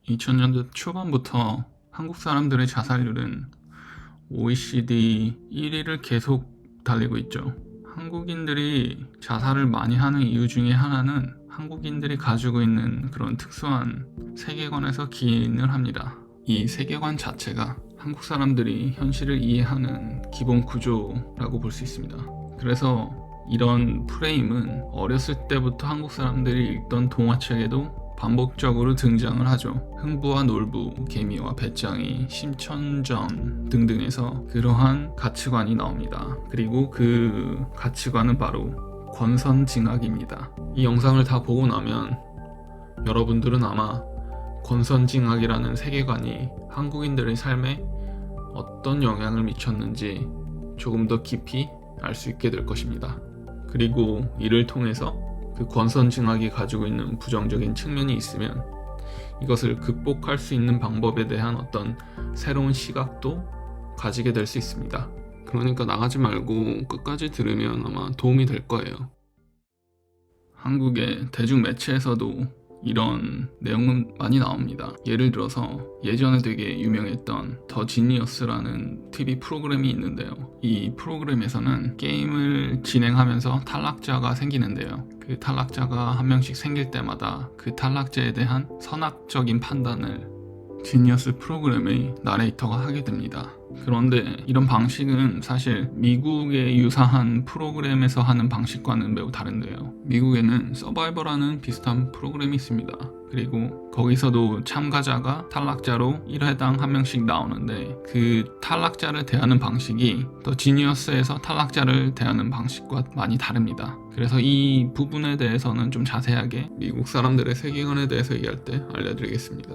2000년대 초반부터 한국 사람들의 자살률은 OECD 1위를 계속 달리고 있죠. 한국인들이 자살을 많이 하는 이유 중에 하나는 한국인들이 가지고 있는 그런 특수한 세계관에서 기인을 합니다. 이 세계관 자체가 한국 사람들이 현실을 이해하는 기본 구조라고 볼 수 있습니다. 그래서 이런 프레임은 어렸을 때부터 한국 사람들이 읽던 동화책에도 반복적으로 등장을 하죠. 흥부와 놀부, 개미와 배짱이, 심천전 등등에서 그러한 가치관이 나옵니다. 그리고 그 가치관은 바로 권선징악입니다. 이 영상을 다 보고 나면 여러분들은 아마 권선징악이라는 세계관이 한국인들의 삶에 어떤 영향을 미쳤는지 조금 더 깊이 알 수 있게 될 것입니다. 그리고 이를 통해서 그 권선징악이 가지고 있는 부정적인 측면이 있으면 이것을 극복할 수 있는 방법에 대한 어떤 새로운 시각도 가지게 될 수 있습니다. 그러니까 나가지 말고 끝까지 들으면 아마 도움이 될 거예요. 한국의 대중 매체에서도 이런 내용은 많이 나옵니다. 예를 들어서 예전에 되게 유명했던 더 지니어스라는 TV 프로그램이 있는데요. 이 프로그램에서는 게임을 진행하면서 탈락자가 생기는데요. 그 탈락자가 한 명씩 생길 때마다 그 탈락자에 대한 선악적인 판단을 지니어스 프로그램의 나레이터가 하게 됩니다. 그런데 이런 방식은 사실 미국의 유사한 프로그램에서 하는 방식과는 매우 다른데요. 미국에는 서바이벌하는 비슷한 프로그램이 있습니다. 그리고 거기서도 참가자가 탈락자로 1회당 한 명씩 나오는데 그 탈락자를 대하는 방식이 더 지니어스에서 탈락자를 대하는 방식과 많이 다릅니다. 그래서 이 부분에 대해서는 좀 자세하게 미국 사람들의 세계관에 대해서 얘기할 때 알려드리겠습니다.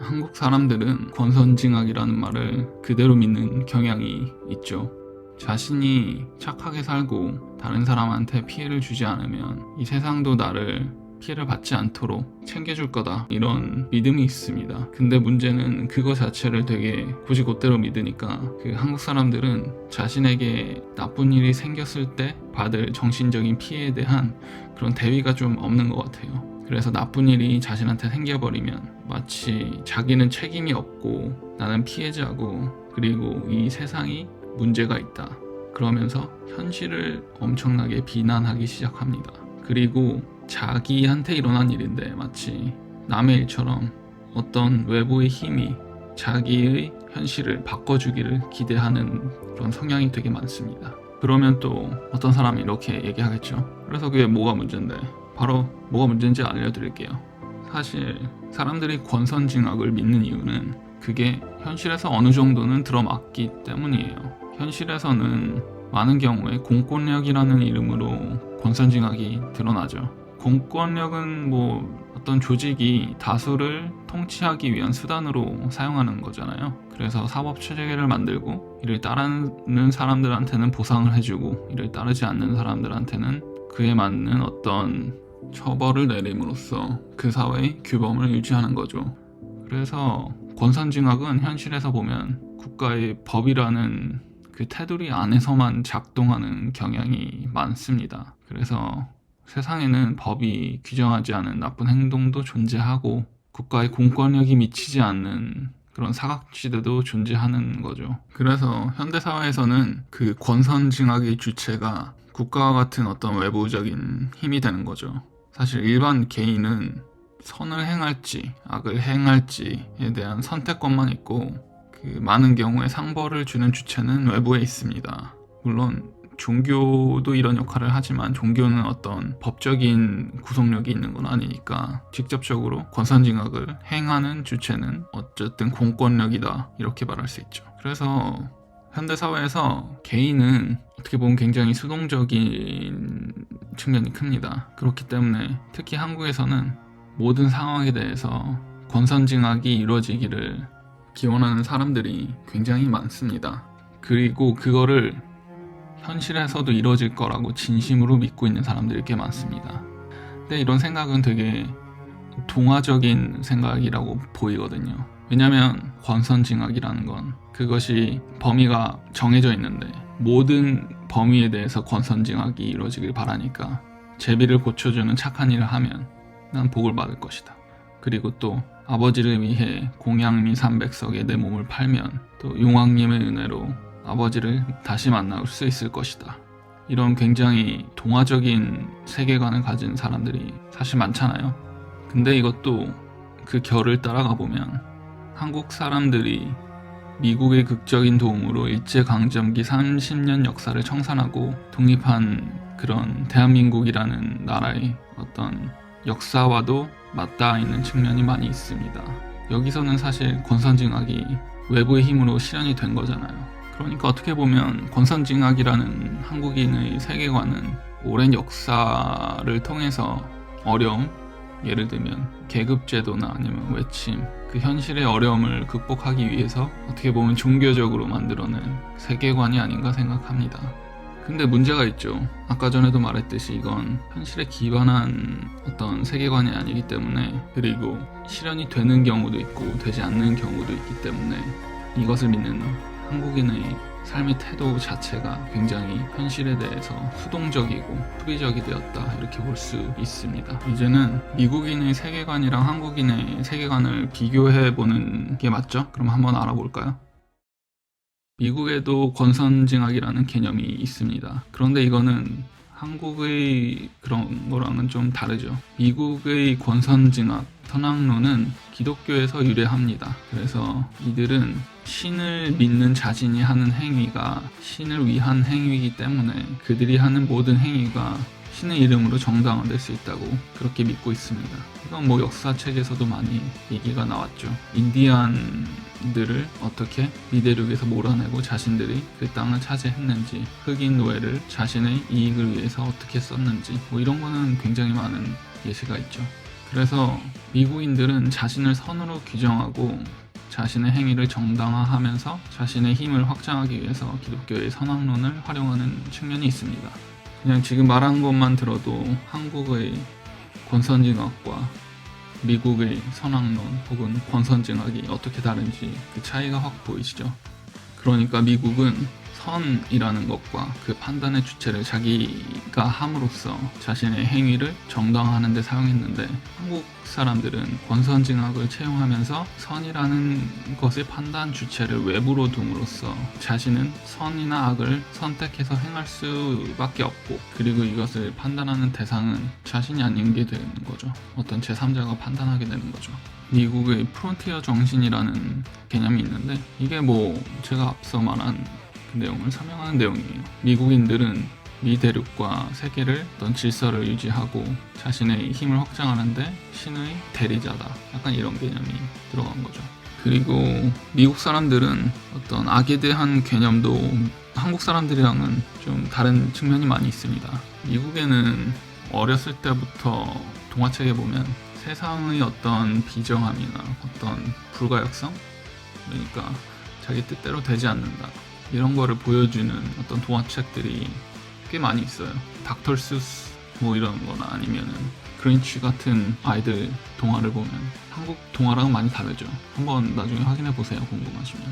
한국 사람들은 권선징악이라는 말을 그대로 믿는 경향이 있죠. 자신이 착하게 살고 다른 사람한테 피해를 주지 않으면 이 세상도 나를 피해를 받지 않도록 챙겨줄 거다, 이런 믿음이 있습니다. 근데 문제는 그거 자체를 되게 곧이곧대로 믿으니까 그 한국 사람들은 자신에게 나쁜 일이 생겼을 때 받을 정신적인 피해에 대한 그런 대위가 좀 없는 것 같아요. 그래서 나쁜 일이 자신한테 생겨버리면 마치 자기는 책임이 없고 나는 피해자고 그리고 이 세상이 문제가 있다, 그러면서 현실을 엄청나게 비난하기 시작합니다. 그리고 자기한테 일어난 일인데 마치 남의 일처럼 어떤 외부의 힘이 자기의 현실을 바꿔주기를 기대하는 그런 성향이 되게 많습니다. 그러면 또 어떤 사람이 이렇게 얘기하겠죠. 그래서 그게 뭐가 문제인데? 바로 뭐가 문제인지 알려드릴게요. 사실 사람들이 권선징악을 믿는 이유는 그게 현실에서 어느 정도는 들어맞기 때문이에요. 현실에서는 많은 경우에 공권력이라는 이름으로 권선징악이 드러나죠. 공권력은 어떤 조직이 다수를 통치하기 위한 수단으로 사용하는 거잖아요. 그래서 사법체계를 만들고 이를 따르는 사람들한테는 보상을 해주고 이를 따르지 않는 사람들한테는 그에 맞는 어떤 처벌을 내림으로써 그 사회의 규범을 유지하는 거죠. 그래서 권선징악은 현실에서 보면 국가의 법이라는 그 테두리 안에서만 작동하는 경향이 많습니다. 그래서 세상에는 법이 규정하지 않은 나쁜 행동도 존재하고 국가의 공권력이 미치지 않는 그런 사각지대도 존재하는 거죠. 그래서 현대사회에서는 그 권선징악의 주체가 국가와 같은 어떤 외부적인 힘이 되는 거죠. 사실 일반 개인은 선을 행할지 악을 행할지에 대한 선택권만 있고 그 많은 경우에 상벌을 주는 주체는 외부에 있습니다. 물론 종교도 이런 역할을 하지만 종교는 어떤 법적인 구속력이 있는 건 아니니까 직접적으로 권선징악을 행하는 주체는 어쨌든 공권력이다, 이렇게 말할 수 있죠. 그래서 현대사회에서 개인은 어떻게 보면 굉장히 수동적인 측면이 큽니다. 그렇기 때문에 특히 한국에서는 모든 상황에 대해서 권선징악이 이루어지기를 기원하는 사람들이 굉장히 많습니다. 그리고 그거를 현실에서도 이루어질 거라고 진심으로 믿고 있는 사람들이 꽤 많습니다. 근데 이런 생각은 되게 동화적인 생각이라고 보이거든요. 왜냐면 권선징악이라는 건 그것이 범위가 정해져 있는데 모든 범위에 대해서 권선징악이 이루어지길 바라니까 제비를 고쳐주는 착한 일을 하면 난 복을 받을 것이다. 그리고 또 아버지를 위해 공양미 300석에 내 몸을 팔면 또 용왕님의 은혜로 아버지를 다시 만날 수 있을 것이다. 이런 굉장히 동화적인 세계관을 가진 사람들이 사실 많잖아요. 근데 이것도 그 결을 따라가 보면 한국 사람들이 미국의 극적인 도움으로 일제강점기 30년 역사를 청산하고 독립한 그런 대한민국이라는 나라의 어떤 역사와도 맞닿아 있는 측면이 많이 있습니다. 여기서는 사실 권선징악이 외부의 힘으로 실현이 된 거잖아요. 그러니까 어떻게 보면 권선징악이라는 한국인의 세계관은 오랜 역사를 통해서 어려움, 예를 들면 계급제도나 아니면 외침, 그 현실의 어려움을 극복하기 위해서 어떻게 보면 종교적으로 만들어낸 세계관이 아닌가 생각합니다. 근데 문제가 있죠. 아까 전에도 말했듯이 이건 현실에 기반한 어떤 세계관이 아니기 때문에, 그리고 실현이 되는 경우도 있고 되지 않는 경우도 있기 때문에 이것을 믿는 한국인의 삶의 태도 자체가 굉장히 현실에 대해서 수동적이고 수비적이 되었다, 이렇게 볼 수 있습니다. 이제는 미국인의 세계관이랑 한국인의 세계관을 비교해보는 게 맞죠? 그럼 한번 알아볼까요? 미국에도 권선징악이라는 개념이 있습니다. 그런데 이거는 한국의 그런 거랑은 좀 다르죠. 미국의 권선징악, 선악론은 기독교에서 유래합니다. 그래서 이들은 신을 믿는 자신이 하는 행위가 신을 위한 행위이기 때문에 그들이 하는 모든 행위가 신의 이름으로 정당화될 수 있다고 그렇게 믿고 있습니다. 이건 뭐 역사책에서도 많이 얘기가 나왔죠. 인디안들을 어떻게 미대륙에서 몰아내고 자신들이 그 땅을 차지했는지, 흑인 노예를 자신의 이익을 위해서 어떻게 썼는지, 뭐 이런 거는 굉장히 많은 예시가 있죠. 그래서 미국인들은 자신을 선으로 규정하고 자신의 행위를 정당화하면서 자신의 힘을 확장하기 위해서 기독교의 선악론을 활용하는 측면이 있습니다. 그냥 지금 말한 것만 들어도 한국의 권선징악과 미국의 선악론 혹은 권선징악이 어떻게 다른지 그 차이가 확 보이시죠? 그러니까 미국은 선이라는 것과 그 판단의 주체를 자기가 함으로써 자신의 행위를 정당화하는 데 사용했는데, 한국 사람들은 권선징악을 채용하면서 선이라는 것의 판단 주체를 외부로 둠으로써 자신은 선이나 악을 선택해서 행할 수밖에 없고, 그리고 이것을 판단하는 대상은 자신이 아닌 게 되는 거죠. 어떤 제3자가 판단하게 되는 거죠. 미국의 프론티어 정신이라는 개념이 있는데, 이게 뭐 제가 앞서 말한 그 내용을 설명하는 내용이에요. 미국인들은 미 대륙과 세계를 어떤 질서를 유지하고 자신의 힘을 확장하는데 신의 대리자다, 약간 이런 개념이 들어간 거죠. 그리고 미국 사람들은 어떤 악에 대한 개념도 한국 사람들이랑은 좀 다른 측면이 많이 있습니다. 미국에는 어렸을 때부터 동화책에 보면 세상의 어떤 비정함이나 어떤 불가역성, 그러니까 자기 뜻대로 되지 않는다, 이런 거를 보여주는 어떤 동화책들이 꽤 많이 있어요. 닥터스스 뭐 이런 거나 아니면은 그린치 같은 아이들 동화를 보면 한국 동화랑은 많이 다르죠. 한번 나중에 확인해 보세요, 궁금하시면.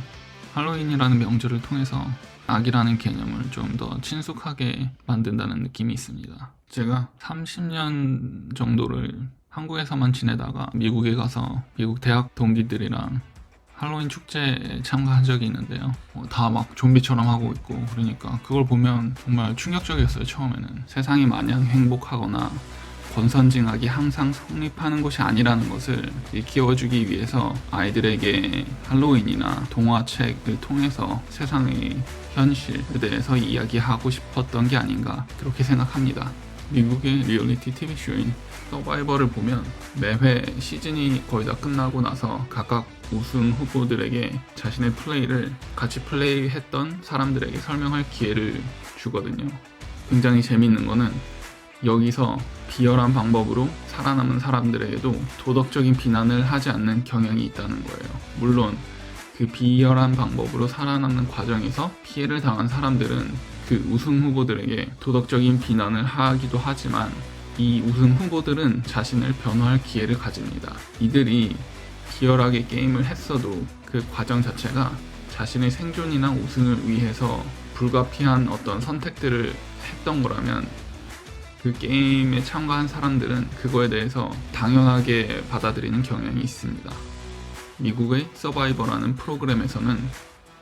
할로윈이라는 명절을 통해서 악이라는 개념을 좀 더 친숙하게 만든다는 느낌이 있습니다. 제가 30년 정도를 한국에서만 지내다가 미국에 가서 미국 대학 동기들이랑 할로윈 축제에 참가한 적이 있는데요. 다 막 좀비처럼 하고 있고, 그러니까 그걸 보면 정말 충격적이었어요. 처음에는 세상이 마냥 행복하거나 권선징악이 항상 성립하는 것이 아니라는 것을 일깨워주기 위해서 아이들에게 할로윈이나 동화책을 통해서 세상의 현실에 대해서 이야기하고 싶었던 게 아닌가, 그렇게 생각합니다. 미국의 리얼리티 TV쇼인 서바이벌을 보면 매회 시즌이 거의 다 끝나고 나서 각각 우승 후보들에게 자신의 플레이를 같이 플레이했던 사람들에게 설명할 기회를 주거든요. 굉장히 재밌는 거는 여기서 비열한 방법으로 살아남은 사람들에게도 도덕적인 비난을 하지 않는 경향이 있다는 거예요. 물론 그 비열한 방법으로 살아남는 과정에서 피해를 당한 사람들은 그 우승 후보들에게 도덕적인 비난을 하기도 하지만, 이 우승 후보들은 자신을 변호할 기회를 가집니다. 이들이 비열하게 게임을 했어도 그 과정 자체가 자신의 생존이나 우승을 위해서 불가피한 어떤 선택들을 했던 거라면, 그 게임에 참가한 사람들은 그거에 대해서 당연하게 받아들이는 경향이 있습니다. 미국의 서바이벌라는 프로그램에서는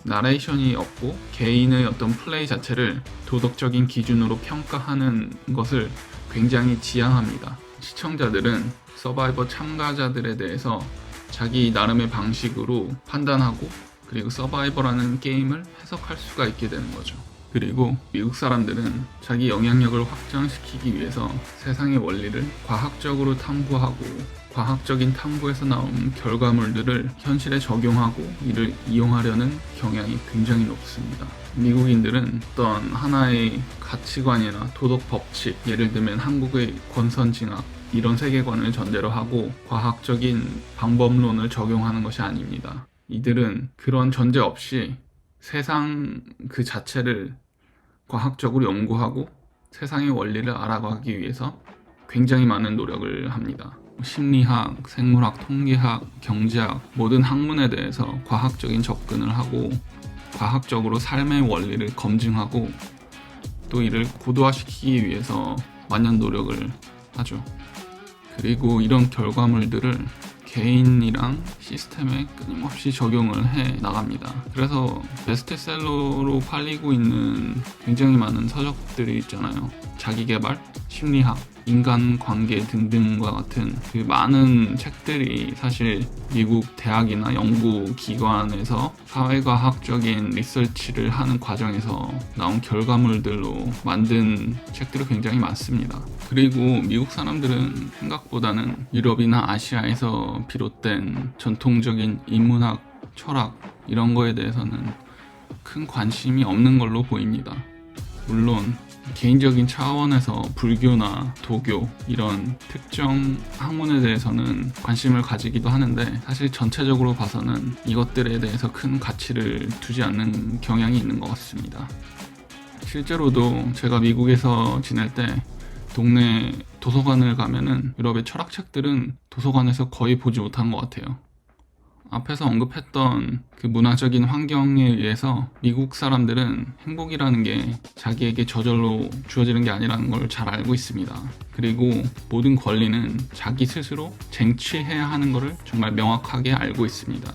나레이션이 없고 개인의 어떤 플레이 자체를 도덕적인 기준으로 평가하는 것을 굉장히 지향합니다. 시청자들은 서바이벌 참가자들에 대해서 자기 나름의 방식으로 판단하고 그리고 서바이벌라는 게임을 해석할 수가 있게 되는 거죠. 그리고 미국 사람들은 자기 영향력을 확장시키기 위해서 세상의 원리를 과학적으로 탐구하고 과학적인 탐구에서 나온 결과물들을 현실에 적용하고 이를 이용하려는 경향이 굉장히 높습니다. 미국인들은 어떤 하나의 가치관이나 도덕 법칙, 예를 들면 한국의 권선징악 이런 세계관을 전제로 하고 과학적인 방법론을 적용하는 것이 아닙니다. 이들은 그런 전제 없이 세상 그 자체를 과학적으로 연구하고 세상의 원리를 알아가기 위해서 굉장히 많은 노력을 합니다. 심리학, 생물학, 통계학, 경제학 모든 학문에 대해서 과학적인 접근을 하고 과학적으로 삶의 원리를 검증하고 또 이를 고도화시키기 위해서 많은 노력을 하죠. 그리고 이런 결과물들을 개인이랑 시스템에 끊임없이 적용을 해 나갑니다. 그래서 베스트셀러로 팔리고 있는 굉장히 많은 서적들이 있잖아요. 자기계발, 심리학, 인간관계 등등과 같은 그 많은 책들이 사실 미국 대학이나 연구기관에서 사회과학적인 리서치를 하는 과정에서 나온 결과물들로 만든 책들이 굉장히 많습니다. 그리고 미국 사람들은 생각보다는 유럽이나 아시아에서 비롯된 전통적인 인문학, 철학 이런 거에 대해서는 큰 관심이 없는 걸로 보입니다. 물론 개인적인 차원에서 불교나 도교 이런 특정 학문에 대해서는 관심을 가지기도 하는데 사실 전체적으로 봐서는 이것들에 대해서 큰 가치를 두지 않는 경향이 있는 것 같습니다. 실제로도 제가 미국에서 지낼 때 동네 도서관을 가면은 유럽의 철학책들은 도서관에서 거의 보지 못한 것 같아요. 앞에서 언급했던 그 문화적인 환경에 의해서 미국 사람들은 행복이라는 게 자기에게 저절로 주어지는 게 아니라는 걸 잘 알고 있습니다. 그리고 모든 권리는 자기 스스로 쟁취해야 하는 것을 정말 명확하게 알고 있습니다.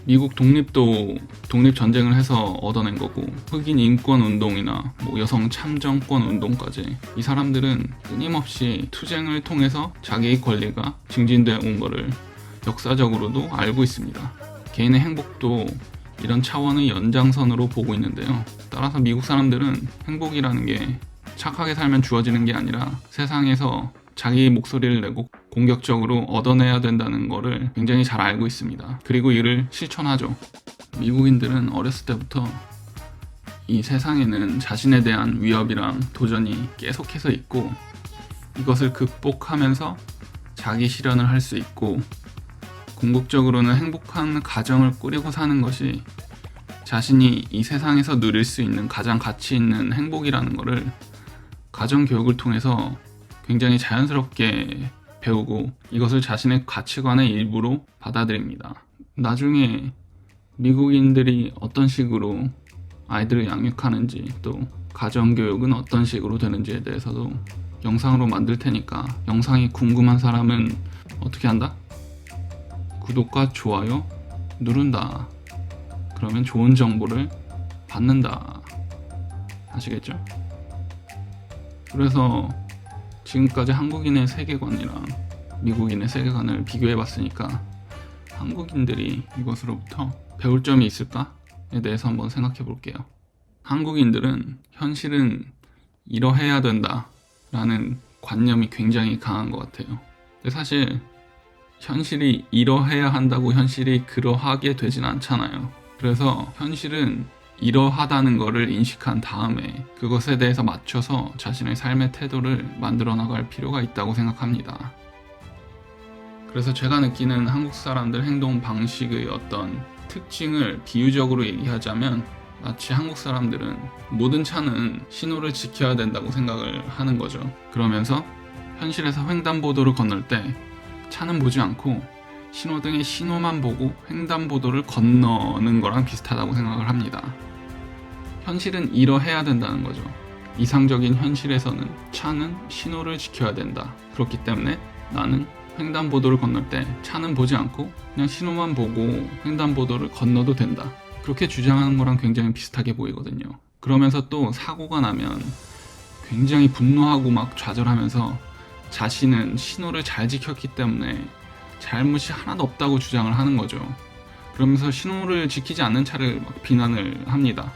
미국 독립도 독립전쟁을 해서 얻어낸 거고 흑인 인권 운동이나 여성 참정권 운동까지 이 사람들은 끊임없이 투쟁을 통해서 자기의 권리가 증진되어 온 거를 역사적으로도 알고 있습니다. 개인의 행복도 이런 차원의 연장선으로 보고 있는데요. 따라서 미국 사람들은 행복이라는 게 착하게 살면 주어지는 게 아니라 세상에서 자기의 목소리를 내고 공격적으로 얻어내야 된다는 거를 굉장히 잘 알고 있습니다. 그리고 이를 실천하죠. 미국인들은 어렸을 때부터 이 세상에는 자신에 대한 위협이랑 도전이 계속해서 있고 이것을 극복하면서 자기 실현을 할 수 있고 궁극적으로는 행복한 가정을 꾸리고 사는 것이 자신이 이 세상에서 누릴 수 있는 가장 가치 있는 행복이라는 것을 가정교육을 통해서 굉장히 자연스럽게 배우고 이것을 자신의 가치관의 일부로 받아들입니다. 나중에 미국인들이 어떤 식으로 아이들을 양육하는지 또 가정교육은 어떤 식으로 되는지에 대해서도 영상으로 만들 테니까 영상이 궁금한 사람은 어떻게 한다? 구독과 좋아요 누른다. 그러면 좋은 정보를 받는다. 아시겠죠? 그래서 지금까지 한국인의 세계관이랑 미국인의 세계관을 비교해봤으니까 한국인들이 이것으로부터 배울 점이 있을까에 대해서 한번 생각해 볼게요. 한국인들은 현실은 이러해야 된다라는 관념이 굉장히 강한 것 같아요. 근데 사실 현실이 이러해야 한다고 현실이 그러하게 되진 않잖아요. 그래서 현실은 이러하다는 것을 인식한 다음에 그것에 대해서 맞춰서 자신의 삶의 태도를 만들어 나갈 필요가 있다고 생각합니다. 그래서 제가 느끼는 한국 사람들 행동 방식의 어떤 특징을 비유적으로 얘기하자면 마치 한국 사람들은 모든 차는 신호를 지켜야 된다고 생각을 하는 거죠. 그러면서 현실에서 횡단보도를 건널 때 차는 보지 않고 신호등의 신호만 보고 횡단보도를 건너는 거랑 비슷하다고 생각을 합니다. 현실은 이러해야 된다는 거죠. 이상적인 현실에서는 차는 신호를 지켜야 된다. 그렇기 때문에 나는 횡단보도를 건널 때 차는 보지 않고 그냥 신호만 보고 횡단보도를 건너도 된다. 그렇게 주장하는 거랑 굉장히 비슷하게 보이거든요. 그러면서 또 사고가 나면 굉장히 분노하고 막 좌절하면서 자신은 신호를 잘 지켰기 때문에 잘못이 하나도 없다고 주장을 하는 거죠. 그러면서 신호를 지키지 않는 차를 막 비난을 합니다.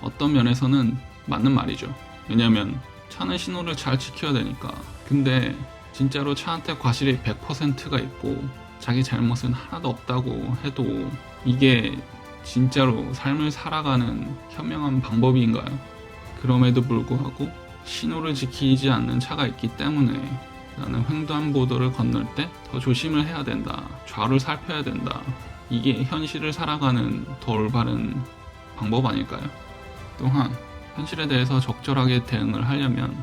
어떤 면에서는 맞는 말이죠. 왜냐면 차는 신호를 잘 지켜야 되니까. 근데 진짜로 차한테 과실이 100%가 있고 자기 잘못은 하나도 없다고 해도 이게 진짜로 삶을 살아가는 현명한 방법인가요? 그럼에도 불구하고 신호를 지키지 않는 차가 있기 때문에 나는 횡단보도를 건널 때 더 조심을 해야 된다. 좌우를 살펴야 된다. 이게 현실을 살아가는 더 올바른 방법 아닐까요? 또한 현실에 대해서 적절하게 대응을 하려면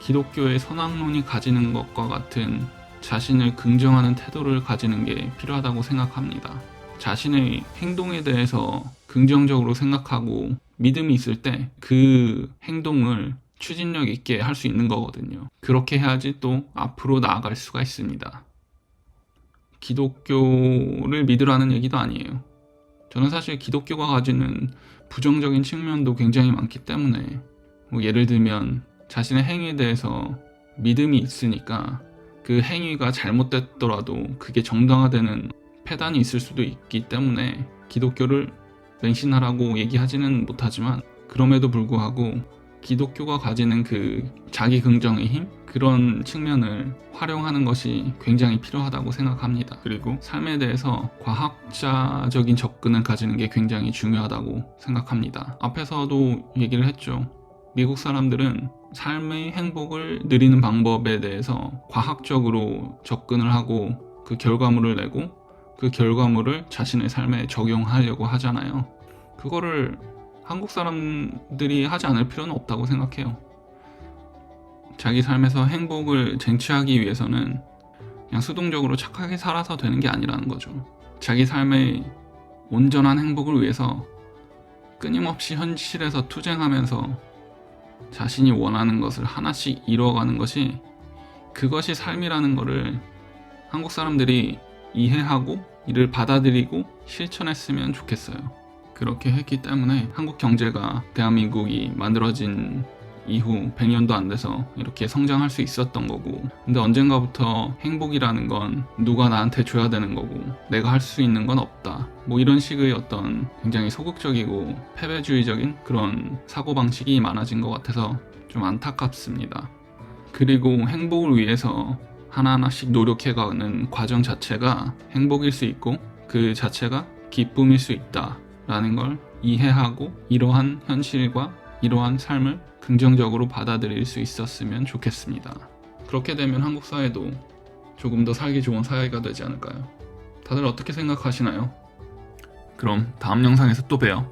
기독교의 선악론이 가지는 것과 같은 자신을 긍정하는 태도를 가지는 게 필요하다고 생각합니다. 자신의 행동에 대해서 긍정적으로 생각하고 믿음이 있을 때 그 행동을 추진력 있게 할 수 있는 거거든요. 그렇게 해야지 또 앞으로 나아갈 수가 있습니다. 기독교를 믿으라는 얘기도 아니에요. 저는 사실 기독교가 가지는 부정적인 측면도 굉장히 많기 때문에 예를 들면 자신의 행위에 대해서 믿음이 있으니까 그 행위가 잘못됐더라도 그게 정당화되는 패단이 있을 수도 있기 때문에 기독교를 맹신하라고 얘기하지는 못하지만 그럼에도 불구하고 기독교가 가지는 그 자기 긍정의 힘? 그런 측면을 활용하는 것이 굉장히 필요하다고 생각합니다. 그리고 삶에 대해서 과학자적인 접근을 가지는 게 굉장히 중요하다고 생각합니다. 앞에서도 얘기를 했죠. 미국 사람들은 삶의 행복을 누리는 방법에 대해서 과학적으로 접근을 하고 그 결과물을 내고 그 결과물을 자신의 삶에 적용하려고 하잖아요. 그거를 한국 사람들이 하지 않을 필요는 없다고 생각해요. 자기 삶에서 행복을 쟁취하기 위해서는 그냥 수동적으로 착하게 살아서 되는 게 아니라는 거죠. 자기 삶의 온전한 행복을 위해서 끊임없이 현실에서 투쟁하면서 자신이 원하는 것을 하나씩 이루어가는 것이 그것이 삶이라는 거를 한국 사람들이 이해하고 이를 받아들이고 실천했으면 좋겠어요. 그렇게 했기 때문에 한국 경제가 대한민국이 만들어진 이후 100년도 안 돼서 이렇게 성장할 수 있었던 거고, 근데 언젠가부터 행복이라는 건 누가 나한테 줘야 되는 거고 내가 할 수 있는 건 없다, 뭐 이런 식의 어떤 굉장히 소극적이고 패배주의적인 그런 사고방식이 많아진 것 같아서 좀 안타깝습니다. 그리고 행복을 위해서 하나하나씩 노력해가는 과정 자체가 행복일 수 있고 그 자체가 기쁨일 수 있다 라는 걸 이해하고 이러한 현실과 이러한 삶을 긍정적으로 받아들일 수 있었으면 좋겠습니다. 그렇게 되면 한국 사회도 조금 더 살기 좋은 사회가 되지 않을까요? 다들 어떻게 생각하시나요? 그럼 다음 영상에서 또 봬요.